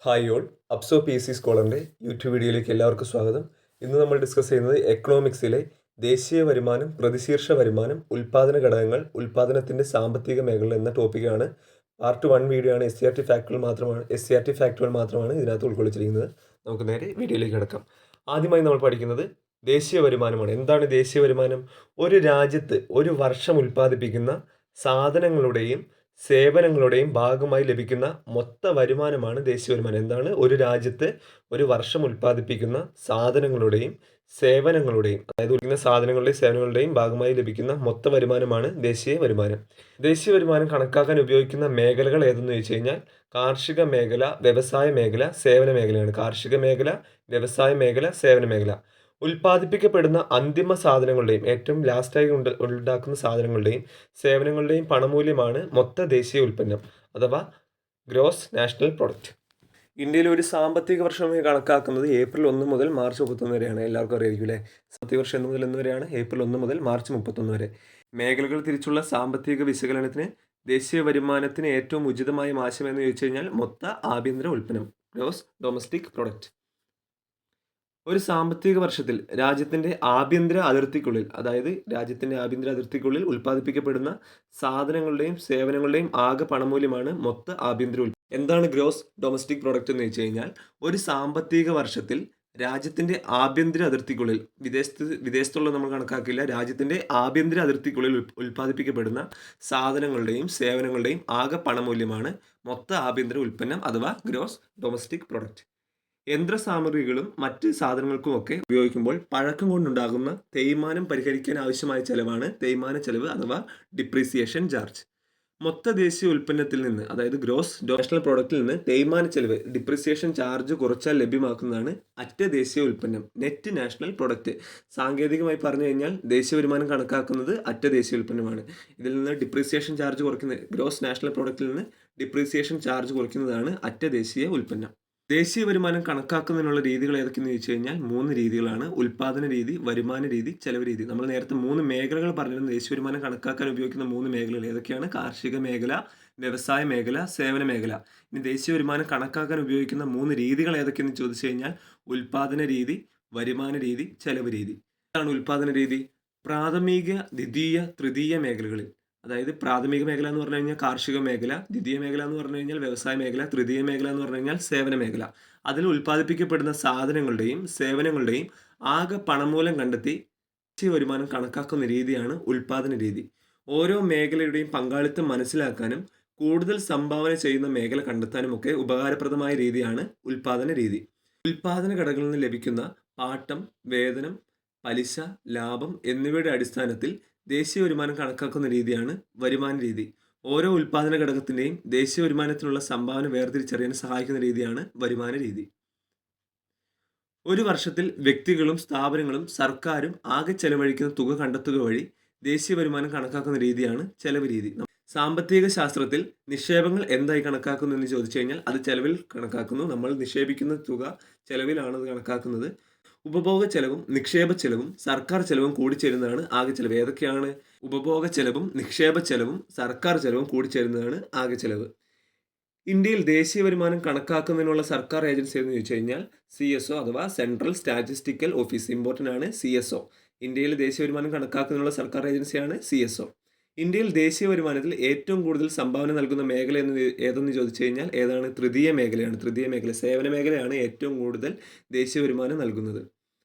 Hi all, അപ്സോ P S C സ്കോളറിൻ്റെ YouTube വീഡിയോയിലേക്ക് എല്ലാവർക്കും സ്വാഗതം. ഇന്ന് നമ്മൾ ഡിസ്കസ് ചെയ്യുന്നത് എക്കണോമിക്സിലെ ദേശീയ വരുമാനം, പ്രതിശീർഷ വരുമാനം, ഉൽപ്പാദന ഘടകങ്ങൾ, ഉൽപ്പാദനത്തിൻ്റെ സാമ്പത്തിക മേഖല എന്ന ടോപ്പിക്കാണ്. പാർട്ട് 1 വീഡിയോ ആണ്. SCRT ഫാക്ടുകൾ മാത്രമാണ് ഇതിനകത്ത് ഉൾക്കൊള്ളിച്ചിരിക്കുന്നത്. നമുക്ക് നേരെ വീഡിയോയിലേക്ക് കിടക്കാം. ആദ്യമായി നമ്മൾ പഠിക്കുന്നത് ദേശീയ വരുമാനമാണ്. എന്താണ് ദേശീയ വരുമാനം? ഒരു രാജ്യത്ത് ഒരു വർഷം ഉൽപ്പാദിപ്പിക്കുന്ന സാധനങ്ങളുടെയും സേവനങ്ങളുടെയും ഭാഗമായി ലഭിക്കുന്ന മൊത്ത വരുമാനമാണ് ദേശീയ വരുമാനം. എന്താണ്? ഒരു രാജ്യത്ത് ഒരു വർഷം ഉൽപ്പാദിപ്പിക്കുന്ന സാധനങ്ങളുടെയും സേവനങ്ങളുടെയും, അതായത് ഉൽക്കുന്ന സാധനങ്ങളുടെയും സേവനങ്ങളുടെയും ഭാഗമായി ലഭിക്കുന്ന മൊത്ത വരുമാനമാണ് ദേശീയ വരുമാനം. ദേശീയ വരുമാനം കണക്കാക്കാൻ ഉപയോഗിക്കുന്ന മേഖലകൾ ഏതെന്ന് ചോദിച്ചു കഴിഞ്ഞാൽ കാർഷിക മേഖല, വ്യവസായ മേഖല, സേവന മേഖലയാണ്. കാർഷിക മേഖല, വ്യവസായ മേഖല, സേവന മേഖല. ഉൽപ്പാദിപ്പിക്കപ്പെടുന്ന അന്തിമ സാധനങ്ങളുടെയും ഏറ്റവും ലാസ്റ്റായി ഉണ്ടാക്കുന്ന സാധനങ്ങളുടെയും സേവനങ്ങളുടെയും പണമൂല്യമാണ് മൊത്ത ദേശീയ ഉൽപ്പന്നം അഥവാ ഗ്രോസ് നാഷണൽ പ്രൊഡക്റ്റ്. ഇന്ത്യയിൽ ഒരു സാമ്പത്തിക വർഷമായി കണക്കാക്കുന്നത് ഏപ്രിൽ 1 മുതൽ മാർച്ച് 31 വരെയാണ്. എല്ലാവർക്കും അറിയായിരിക്കും അല്ലേ? സാമ്പത്തിക വർഷം എന്ന് മുതൽ എന്ന് വരെയാണ്? ഏപ്രിൽ 1 മുതൽ മാർച്ച് 31 വരെ. മേഖലകൾ തിരിച്ചുള്ള സാമ്പത്തിക വിശകലനത്തിന് ദേശീയ വരുമാനത്തിന് ഏറ്റവും ഉചിതമായ ആശയം എന്ന് ചോദിച്ചു കഴിഞ്ഞാൽ മൊത്ത ആഭ്യന്തര ഉൽപ്പന്നം, ഗ്രോസ് ഡൊമസ്റ്റിക് പ്രൊഡക്റ്റ്. ഒരു സാമ്പത്തിക വർഷത്തിൽ രാജ്യത്തിൻ്റെ ആഭ്യന്തര അതിർത്തിക്കുള്ളിൽ, അതായത് രാജ്യത്തിൻ്റെ ആഭ്യന്തര അതിർത്തിക്കുള്ളിൽ ഉൽപ്പാദിപ്പിക്കപ്പെടുന്ന സാധനങ്ങളുടെയും സേവനങ്ങളുടെയും ആകെ പണമൂല്യമാണ് മൊത്ത ആഭ്യന്തര ഉൽപ്പന്നം. എന്താണ് ഗ്രോസ് ഡൊമസ്റ്റിക് പ്രൊഡക്റ്റ് എന്ന് വെച്ച് കഴിഞ്ഞാൽ ഒരു സാമ്പത്തിക വർഷത്തിൽ രാജ്യത്തിൻ്റെ ആഭ്യന്തര അതിർത്തിക്കുള്ളിൽ, വിദേശത്തുള്ള നമ്മൾ കണക്കാക്കില്ല, രാജ്യത്തിൻ്റെ ആഭ്യന്തര അതിർത്തിക്കുള്ളിൽ ഉൽപ്പാദിപ്പിക്കപ്പെടുന്ന സാധനങ്ങളുടെയും സേവനങ്ങളുടെയും ആകെ പണമൂല്യമാണ് മൊത്ത ആഭ്യന്തര ഉൽപ്പന്നം അഥവാ ഗ്രോസ് ഡൊമസ്റ്റിക് പ്രൊഡക്റ്റ്. യന്ത്രസാമഗ്രികളും മറ്റ് സാധനങ്ങൾക്കുമൊക്കെ ഉപയോഗിക്കുമ്പോൾ പഴക്കം കൊണ്ടുണ്ടാകുന്ന തേയ്മാനം പരിഹരിക്കാൻ ആവശ്യമായ ചെലവാണ് തേയ്മാന ചെലവ് അഥവാ ഡിപ്രീസിയേഷൻ ചാർജ്. മൊത്ത ദേശീയ ഉൽപ്പന്നത്തിൽ നിന്ന്, അതായത് ഗ്രോസ് നാഷണൽ പ്രോഡക്റ്റിൽ നിന്ന് തേയ്മാന ചെലവ്, ഡിപ്രീസിയേഷൻ ചാർജ് കുറച്ചാൽ ലഭ്യമാക്കുന്നതാണ് അറ്റ ദേശീയ ഉൽപ്പന്നം, നെറ്റ് നാഷണൽ പ്രൊഡക്റ്റ്. സാങ്കേതികമായി പറഞ്ഞു കഴിഞ്ഞാൽ ദേശീയ വരുമാനം കണക്കാക്കുന്നത് അറ്റ ദേശീയ ഉൽപ്പന്നമാണ്. ഇതിൽ നിന്ന് ഡിപ്രീസിയേഷൻ ചാർജ് കുറയ്ക്കുന്നത്, ഗ്രോസ് നാഷണൽ പ്രോഡക്റ്റിൽ നിന്ന് ഡിപ്രീസിയേഷൻ ചാർജ് കുറയ്ക്കുന്നതാണ് അറ്റ ദേശീയ ഉൽപ്പന്നം. ദേശീയ വരുമാനം കണക്കാക്കുന്നതിനുള്ള രീതികൾ ഏതൊക്കെയെന്ന് ചോദിച്ചു കഴിഞ്ഞാൽ 3 രീതികളാണ്. ഉൽപ്പാദന രീതി, വരുമാന രീതി, ചെലവ് രീതി. നമ്മൾ നേരത്തെ 3 മേഖലകൾ പറഞ്ഞിരുന്നു. ദേശീയ വരുമാനം കണക്കാക്കാൻ ഉപയോഗിക്കുന്ന 3 മേഖലകൾ ഏതൊക്കെയാണ്? കാർഷിക മേഖല, വ്യവസായ മേഖല, സേവന മേഖല. ഇനി ദേശീയ വരുമാനം കണക്കാക്കാൻ ഉപയോഗിക്കുന്ന 3 രീതികൾ ഏതൊക്കെയെന്ന് ചോദിച്ചു കഴിഞ്ഞാൽ ഉൽപ്പാദന രീതി, വരുമാന രീതി, ചെലവ് രീതി. എന്താണ് ഉൽപ്പാദന രീതി? പ്രാഥമിക, ദ്വിതീയ, തൃതീയ മേഖലകളിൽ, അതായത് പ്രാഥമിക മേഖല എന്ന് പറഞ്ഞു കഴിഞ്ഞാൽ കാർഷിക മേഖല, ദ്വിതീയ മേഖല എന്ന് പറഞ്ഞു കഴിഞ്ഞാൽ വ്യവസായ മേഖല, തൃതീയ മേഖല എന്ന് പറഞ്ഞു കഴിഞ്ഞാൽ സേവന മേഖല. അതിൽ ഉൽപ്പാദിപ്പിക്കപ്പെടുന്ന സാധനങ്ങളുടെയും സേവനങ്ങളുടെയും ആകെ പണമൂല്യം കണ്ടെത്തി ദേശീയ വരുമാനം കണക്കാക്കുന്ന രീതിയാണ് ഉൽപ്പാദന രീതി. ഓരോ മേഖലയുടെയും പങ്കാളിത്തം മനസ്സിലാക്കാനും കൂടുതൽ സംഭാവന ചെയ്യുന്ന മേഖല കണ്ടെത്താനും ഒക്കെ ഉപകാരപ്രദമായ രീതിയാണ് ഉൽപ്പാദന രീതി. ഉൽപ്പാദന ഘടകങ്ങളിൽ നിന്ന് ലഭിക്കുന്ന പാട്ടം, വേതനം, പലിശ, ലാഭം എന്നിവയുടെ അടിസ്ഥാനത്തിൽ ദേശീയ വരുമാനം കണക്കാക്കുന്ന രീതിയാണ് വരുമാന രീതി. ഓരോ ഉൽപ്പാദന ഘടകത്തിൻ്റെയും ദേശീയ വരുമാനത്തിനുള്ള സംഭാവന വേർതിരിച്ചറിയാൻ സഹായിക്കുന്ന രീതിയാണ് വരുമാന രീതി. ഒരു വർഷത്തിൽ വ്യക്തികളും സ്ഥാപനങ്ങളും സർക്കാരും ആകെ ചെലവഴിക്കുന്ന തുക കണ്ടെത്തുക വഴി ദേശീയ വരുമാനം കണക്കാക്കുന്ന രീതിയാണ് ചെലവ് രീതി. സാമ്പത്തിക ശാസ്ത്രത്തിൽ നിക്ഷേപങ്ങൾ എന്തായി കണക്കാക്കുന്നു എന്ന് ചോദിച്ചു കഴിഞ്ഞാൽ അത് ചെലവിൽ കണക്കാക്കുന്നു. നമ്മൾ നിക്ഷേപിക്കുന്ന തുക ചെലവിലാണ് കണക്കാക്കുന്നത്. ഉപഭോഗ ചെലവും നിക്ഷേപ ചെലവും സർക്കാർ ചെലവും കൂടിച്ചേരുന്നതാണ് ആകെ ചെലവ്. ഏതൊക്കെയാണ്? ഉപഭോഗ ചെലവും നിക്ഷേപ ചെലവും സർക്കാർ ചെലവും കൂടിച്ചേരുന്നതാണ് ആകെ ചെലവ്. ഇന്ത്യയിൽ ദേശീയ വരുമാനം കണക്കാക്കുന്നതിനുള്ള സർക്കാർ ഏജൻസി എന്ന് ചോദിച്ചു കഴിഞ്ഞാൽ CSO അഥവാ സെൻട്രൽ സ്റ്റാറ്റിസ്റ്റിക്കൽ ഓഫീസ്. ഇമ്പോർട്ടൻ്റ് ആണ് CSO. ഇന്ത്യയിൽ ദേശീയ വരുമാനം കണക്കാക്കുന്നതിനുള്ള സർക്കാർ ഏജൻസിയാണ് CSO. ഇന്ത്യയിൽ ദേശീയ വരുമാനത്തിൽ ഏറ്റവും കൂടുതൽ സംഭാവന നൽകുന്ന മേഖല ഏതെന്ന് ചോദിച്ചു കഴിഞ്ഞാൽ ഏതാണ്? തൃതീയ മേഖലയാണ്. തൃതീയ മേഖല, സേവന മേഖലയാണ് ഏറ്റവും കൂടുതൽ ദേശീയ വരുമാനം നൽകുന്നത്,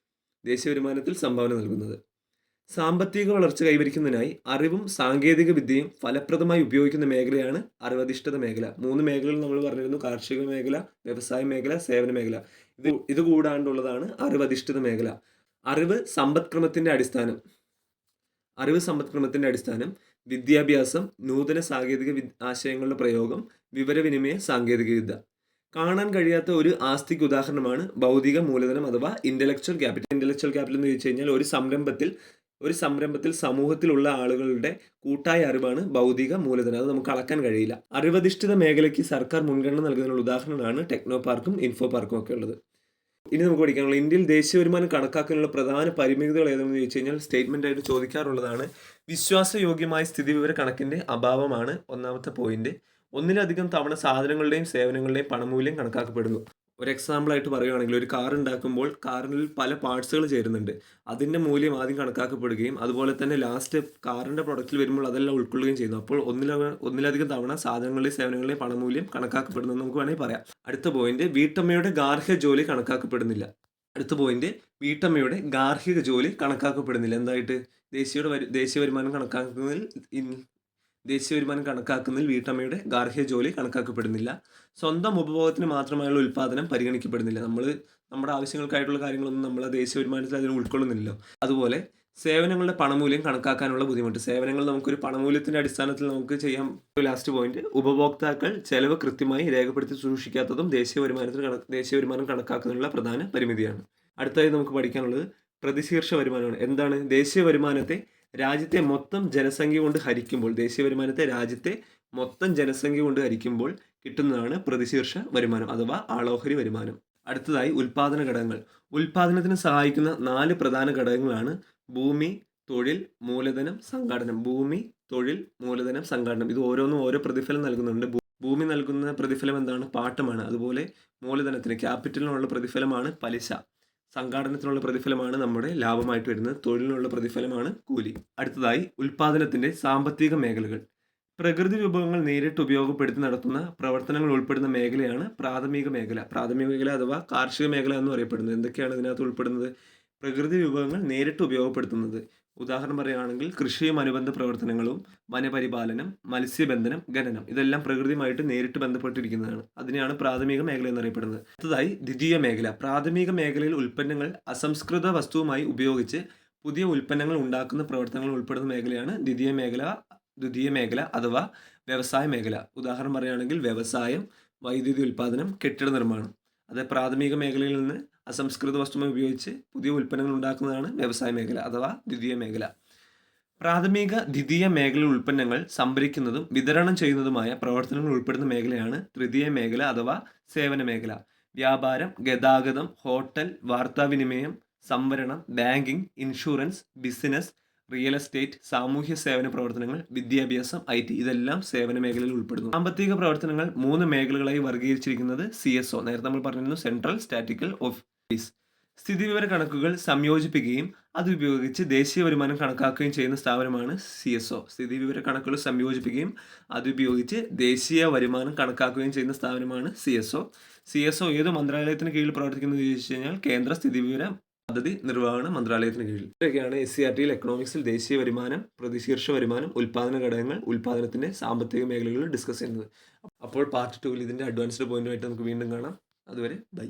ദേശീയ വരുമാനത്തിൽ സംഭാവന നൽകുന്നത്. സാമ്പത്തിക വളർച്ച കൈവരിക്കുന്നതിനായി അറിവും സാങ്കേതിക വിദ്യയും ഫലപ്രദമായി ഉപയോഗിക്കുന്ന മേഖലയാണ് അറിവധിഷ്ഠിത മേഖല. 3 മേഖലകൾ നമ്മൾ പറഞ്ഞിരുന്നു: കാർഷിക മേഖല, വ്യവസായ മേഖല, സേവന മേഖല. ഇത് കൂടാണ്ടുള്ളതാണ് അറിവധിഷ്ഠിത മേഖല. അറിവ് സമ്പദ്ക്രമത്തിൻ്റെ അടിസ്ഥാനം, വിദ്യാഭ്യാസം, നൂതന സാങ്കേതിക ആശയങ്ങളുടെ പ്രയോഗം, വിവരവിനിമയ സാങ്കേതികവിദ്യ. കാണാൻ കഴിയാത്ത ഒരു ആസ്തിക്ക് ഉദാഹരണമാണ് ഭൗതിക മൂലധനം അഥവാ ഇന്റലക്ച്വൽ ക്യാപിറ്റൽ. ഇന്റലക്ച്വൽ ക്യാപിറ്റൽ എന്ന് ചോദിച്ചു കഴിഞ്ഞാൽ ഒരു സംരംഭത്തിൽ സമൂഹത്തിലുള്ള ആളുകളുടെ കൂട്ടായ അറിവാണ് ഭൗതിക മൂലധനം. അത് നമുക്ക് അളക്കാൻ കഴിയില്ല. അറിവധിഷ്ഠിത മേഖലയ്ക്ക് സർക്കാർ മുൻഗണന നൽകുന്നതിനുള്ള ഉദാഹരണമാണ് ടെക്നോ പാർക്കും ഇൻഫോ പാർക്കും ഒക്കെ ഉള്ളത്. ഇനി നമുക്ക് പഠിക്കാനുള്ള ഇന്ത്യയിൽ ദേശീയ വരുമാനം കണക്കാക്കാനുള്ള പ്രധാന പരിമിതികൾ ഏതെന്ന് ചോദിച്ചു കഴിഞ്ഞാൽ സ്റ്റേറ്റ്മെന്റ് ആയിട്ട് ചോദിക്കാറുള്ളതാണ്. വിശ്വാസയോഗ്യമായ സ്ഥിതിവിവര കണക്കിന്റെ അഭാവമാണ് ഒന്നാമത്തെ പോയിന്റ്. ഒന്നിലധികം തവണ സാധനങ്ങളുടെയും സേവനങ്ങളുടെയും പണമൂല്യം കണക്കാക്കപ്പെടുന്നു. ഒരു എക്സാമ്പിളായിട്ട് പറയുകയാണെങ്കിൽ ഒരു കാർ ഉണ്ടാക്കുമ്പോൾ കാറിൽ പല പാർട്സുകൾ ചേരുന്നുണ്ട്. അതിൻ്റെ മൂല്യം ആദ്യം കണക്കാക്കപ്പെടുകയും അതുപോലെ തന്നെ ലാസ്റ്റ് കാറിൻ്റെ പ്രൊഡക്റ്റിൽ വരുമ്പോൾ അതെല്ലാം ഉൾക്കൊള്ളുകയും ചെയ്യുന്നു. അപ്പോൾ ഒന്നിലധികം തവണ സാധനങ്ങളുടെയും സേവനങ്ങളുടെയും പണമൂല്യം കണക്കാക്കപ്പെടുന്നു നമുക്ക് വേണമെങ്കിൽ പറയാം. അടുത്ത പോയിന്റ്, വീട്ടമ്മയുടെ ഗാർഹിക ജോലി കണക്കാക്കപ്പെടുന്നില്ല. അടുത്ത പോയിന്റ്, വീട്ടമ്മയുടെ ഗാർഹിക ജോലി കണക്കാക്കപ്പെടുന്നില്ല. എന്തായിട്ട്? ദേശീയ വരുമാനം കണക്കാക്കുന്നതിൽ വീട്ടമ്മയുടെ ഗാർഹിക ജോലി കണക്കാക്കപ്പെടുന്നില്ല. സ്വന്തം ഉപഭോഗത്തിന് മാത്രമായുള്ള ഉൽപ്പാദനം പരിഗണിക്കപ്പെടുന്നില്ല. നമ്മുടെ ആവശ്യങ്ങൾക്കായിട്ടുള്ള കാര്യങ്ങളൊന്നും നമ്മൾ ദേശീയ വരുമാനത്തിൽ അതിന് ഉൾക്കൊള്ളുന്നില്ലല്ലോ. അതുപോലെ സേവനങ്ങളുടെ പണമൂല്യം കണക്കാക്കാനുള്ള ബുദ്ധിമുട്ട്. സേവനങ്ങൾ നമുക്കൊരു പണമൂല്യത്തിൻ്റെ അടിസ്ഥാനത്തിൽ നമുക്ക് ചെയ്യാം. ലാസ്റ്റ് പോയിന്റ്, ഉപഭോക്താക്കൾ ചെലവ് കൃത്യമായി രേഖപ്പെടുത്തി സൂക്ഷിക്കാത്തതും ദേശീയ വരുമാനം കണക്കാക്കുന്നതിനുള്ള പ്രധാന പരിമിതിയാണ്. അടുത്തതായി നമുക്ക് പഠിക്കാനുള്ളത് പ്രതിശീർഷ വരുമാനമാണ്. എന്താണ്? ദേശീയ വരുമാനത്തെ രാജ്യത്തെ മൊത്തം ജനസംഖ്യ കൊണ്ട് ഹരിക്കുമ്പോൾ കിട്ടുന്നതാണ് പ്രതിശീർഷ വരുമാനം അഥവാ ആളോഹരി വരുമാനം. അടുത്തതായി ഉൽപാദന ഘടകങ്ങൾ. ഉൽപാദനത്തിന് സഹായിക്കുന്ന 4 പ്രധാന ഘടകങ്ങളാണ് ഭൂമി, തൊഴിൽ, മൂലധനം, സംഘാടനം. ഭൂമി, തൊഴിൽ, മൂലധനം, സംഘാടനം. ഇത് ഓരോന്നും ഓരോ പ്രതിഫലം നൽകുന്നുണ്ട്. ഭൂമി നൽകുന്ന പ്രതിഫലം എന്താണ്? പാട്ടമാണ്. അതുപോലെ മൂലധനത്തിന് ക്യാപിറ്റലിനുള്ള പ്രതിഫലമാണ് പലിശ. സംഘാടനത്തിനുള്ള പ്രതിഫലമാണ് നമ്മുടെ ലാഭമായിട്ട് വരുന്നത്. തൊഴിലിനുള്ള പ്രതിഫലമാണ് കൂലി. അടുത്തതായി ഉൽപാദനത്തിൻ്റെ സാമ്പത്തിക മേഖലകൾ. പ്രകൃതി വിഭവങ്ങൾ നേരിട്ട് ഉപയോഗപ്പെടുത്തി നടത്തുന്ന പ്രവർത്തനങ്ങൾ ഉൾപ്പെടുന്ന മേഖലയാണ് പ്രാഥമിക മേഖല. പ്രാഥമിക മേഖല അഥവാ കാർഷിക മേഖല എന്ന് അറിയപ്പെടുന്നത്. എന്തൊക്കെയാണ് ഇതിനകത്ത് ഉൾപ്പെടുന്നത്? പ്രകൃതി വിഭവങ്ങൾ നേരിട്ട് ഉപയോഗപ്പെടുത്തുന്നത്. ഉദാഹരണം പറയുകയാണെങ്കിൽ കൃഷിയും അനുബന്ധ പ്രവർത്തനങ്ങളും, വനപരിപാലനം, മത്സ്യബന്ധനം, ഖനനം. ഇതെല്ലാം പ്രകൃതിയുമായിട്ട് നേരിട്ട് ബന്ധപ്പെട്ടിരിക്കുന്നതാണ്. അതിനെയാണ് പ്രാഥമിക മേഖല എന്നറിയപ്പെടുന്നത്. അടുത്തതായി ദ്വിതീയ മേഖല. പ്രാഥമിക മേഖലയിൽ ഉൽപ്പന്നങ്ങൾ അസംസ്കൃത വസ്തുവുമായി ഉപയോഗിച്ച് പുതിയ ഉൽപ്പന്നങ്ങൾ ഉണ്ടാക്കുന്ന പ്രവർത്തനങ്ങൾ ഉൾപ്പെടുന്ന മേഖലയാണ് ദ്വിതീയ മേഖല അഥവാ വ്യവസായ മേഖല. ഉദാഹരണം പറയുകയാണെങ്കിൽ വ്യവസായം, വൈദ്യുതി ഉൽപ്പാദനം, കെട്ടിട നിർമ്മാണം. അത് പ്രാഥമിക മേഖലയിൽ നിന്ന് അസംസ്കൃത വസ്തുമായി ഉപയോഗിച്ച് പുതിയ ഉൽപ്പന്നങ്ങൾ ഉണ്ടാക്കുന്നതാണ് വ്യവസായ മേഖല അഥവാ ദ്വിതീയ മേഖല. പ്രാഥമിക ദ്വിതീയ മേഖല ഉൽപ്പന്നങ്ങൾ സംഭരിക്കുന്നതും വിതരണം ചെയ്യുന്നതുമായ പ്രവർത്തനങ്ങൾ ഉൾപ്പെടുന്ന മേഖലയാണ് തൃതീയ മേഖല അഥവാ സേവന മേഖല. വ്യാപാരം, ഗതാഗതം, ഹോട്ടൽ, വാർത്താവിനിമയം, സംവരണം, banking, insurance, business, real estate, സാമൂഹ്യ സേവന പ്രവർത്തനങ്ങൾ, വിദ്യാഭ്യാസം, IT ഇതെല്ലാം സേവന മേഖലയിൽ ഉൾപ്പെടുന്നു. സാമ്പത്തിക പ്രവർത്തനങ്ങൾ 3 മേഖലകളായി വർഗീകരിച്ചിരിക്കുന്നത് CSO. നേരത്തെ നമ്മൾ പറഞ്ഞിരുന്നു, സെൻട്രൽ സ്റ്റാറ്റിക്കൽ ഓഫീസ്. സ്ഥിതിവിവര കണക്കുകൾ സംയോജിപ്പിക്കുകയും അതുപയോഗിച്ച് ദേശീയ വരുമാനം കണക്കാക്കുകയും ചെയ്യുന്ന സ്ഥാപനമാണ് CSO. സ്ഥിതിവിവര കണക്കുകൾ സംയോജിപ്പിക്കുകയും അതുപയോഗിച്ച് ദേശീയ വരുമാനം കണക്കാക്കുകയും ചെയ്യുന്ന സ്ഥാപനമാണ് CSO ഏത് മന്ത്രാലയത്തിന് കീഴിൽ പ്രവർത്തിക്കുന്നത് ചോദിച്ചു കഴിഞ്ഞാൽ കേന്ദ്ര സ്ഥിതിവിവര പദ്ധതി നിർവഹണ മന്ത്രാലയത്തിന് കീഴിൽ. ഇതൊക്കെയാണ് SCERTയിൽ എക്കണോമിക്സിൽ ദേശീയ വരുമാനം, പ്രതിശീർഷ വരുമാനം, ഉൽപാദന ഘടകങ്ങൾ, ഉൽപാദനത്തിൻ്റെ സാമ്പത്തിക മേഖലകൾ ഡിസ്കസ് ചെയ്യുന്നത്. അപ്പോൾ പാർട്ട് 2ൽ ഇതിൻ്റെ അഡ്വാൻസ്ഡ് പോയിന്റുമായിട്ട് നമുക്ക് വീണ്ടും കാണാം. അതുവരെ ബൈ.